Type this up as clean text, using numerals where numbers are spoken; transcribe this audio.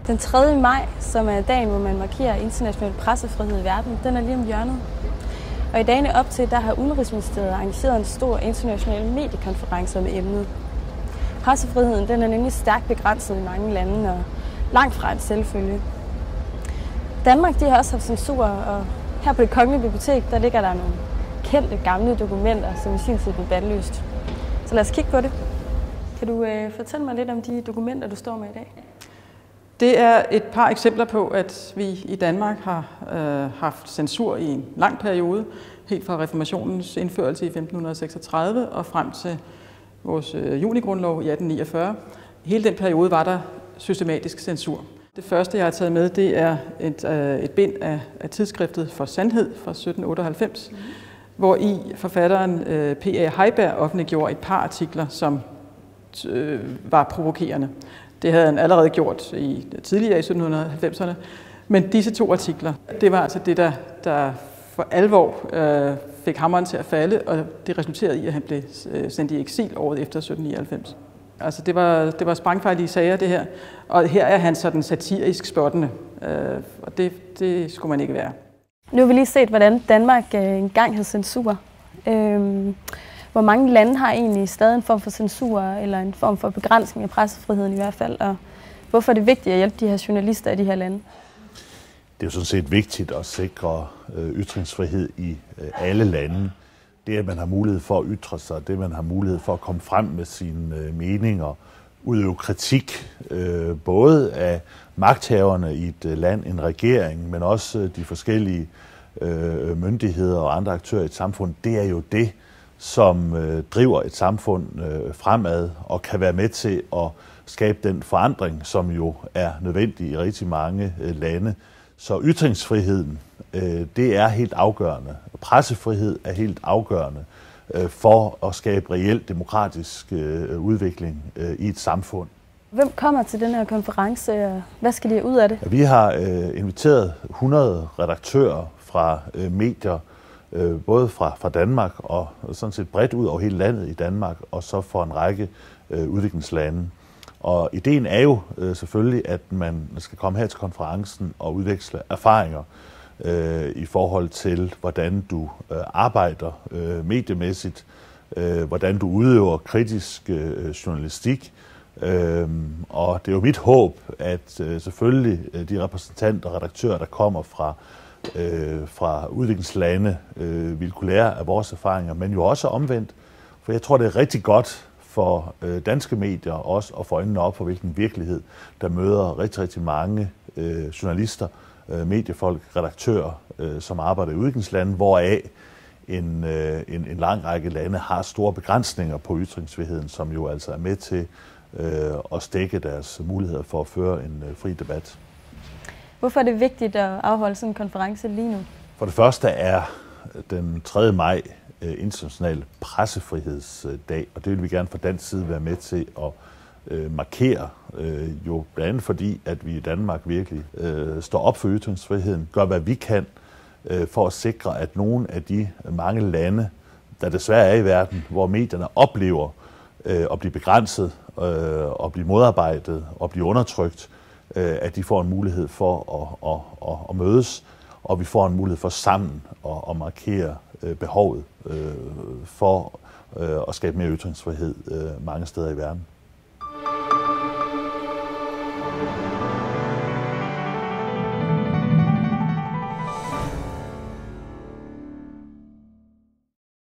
Den 3. maj, som er dagen, hvor man markerer international pressefrihed i verden, den er lige om hjørnet. Og i dagene op til, der har Udenrigsministeriet arrangeret en stor international mediekonference om emnet. Pressefriheden den er nemlig stærkt begrænset i mange lande og langt fra et selvfølge. Danmark de har også haft censur, og her på Det Kongelige Bibliotek der ligger der nogle kendte gamle dokumenter, som i sin tid blev bandlyst. Så lad os kigge på det. Kan du fortælle mig lidt om de dokumenter, du står med i dag? Det er et par eksempler på, at vi i Danmark har haft censur i en lang periode, helt fra reformationens indførelse i 1536 og frem til vores junigrundlov i 1849. I hele den periode var der systematisk censur. Det første, jeg har taget med, det er et bind af tidsskriftet For Sandhed fra 1798, hvor i forfatteren P.A. Heiberg offentliggjorde et par artikler, som var provokerende. Det havde han allerede gjort tidligere i 1790'erne, men disse 2 artikler, det var altså det, der for alvor fik hammeren til at falde, og det resulterede i, at han blev sendt i eksil året efter 1799. Altså det var sprængfarlige sager, det her, og her er han sådan satirisk spottende, og det skulle man ikke være. Nu har vi lige set, hvordan Danmark engang havde censur. Hvor mange lande har egentlig stadig en form for censur, eller en form for begrænsning af pressefriheden i hvert fald, og hvorfor er det vigtigt at hjælpe de her journalister i de her lande? Det er jo sådan set vigtigt at sikre ytringsfrihed i alle lande. Det, at man har mulighed for at ytre sig, det, at man har mulighed for at komme frem med sine meninger, udøve kritik, både af magthaverne i et land, en regering, men også de forskellige myndigheder og andre aktører i et samfund, det er jo det, som driver et samfund fremad og kan være med til at skabe den forandring, som jo er nødvendig i rigtig mange lande. Så ytringsfriheden, det er helt afgørende. Pressefrihed er helt afgørende for at skabe reel demokratisk udvikling i et samfund. Hvem kommer til den her konference, og hvad skal de have ud af det? Vi har inviteret 100 redaktører fra medier, både fra Danmark og sådan set bredt ud over hele landet i Danmark, og så for en række udviklingslande. Og ideen er jo selvfølgelig, at man skal komme her til konferencen og udveksle erfaringer i forhold til, hvordan du arbejder mediemæssigt, hvordan du udøver kritisk journalistik. Og det er jo mit håb, at selvfølgelig de repræsentanter og redaktører, der kommer fra udviklingslande, vil kunne lære af vores erfaringer, men jo også omvendt. For jeg tror, det er rigtig godt for danske medier også at få øjnene op for, hvilken virkelighed, der møder rigtig, rigtig mange journalister, mediefolk, redaktører, som arbejder i udviklingslande, hvoraf en lang række lande har store begrænsninger på ytringsfriheden, som jo altså er med til at stække deres muligheder for at føre en fri debat. Hvorfor er det vigtigt at afholde sådan en konference lige nu? For det første er den 3. maj international pressefrihedsdag, og det vil vi gerne fra dansk side være med til at markere, jo blandt andet fordi, at vi i Danmark virkelig står op for ytringsfriheden, gør hvad vi kan for at sikre, at nogle af de mange lande, der desværre er i verden, hvor medierne oplever at blive begrænset, at blive modarbejdet og blive undertrykt, at de får en mulighed for at mødes, og vi får en mulighed for sammen at markere behovet for at skabe mere ytringsfrihed mange steder i verden.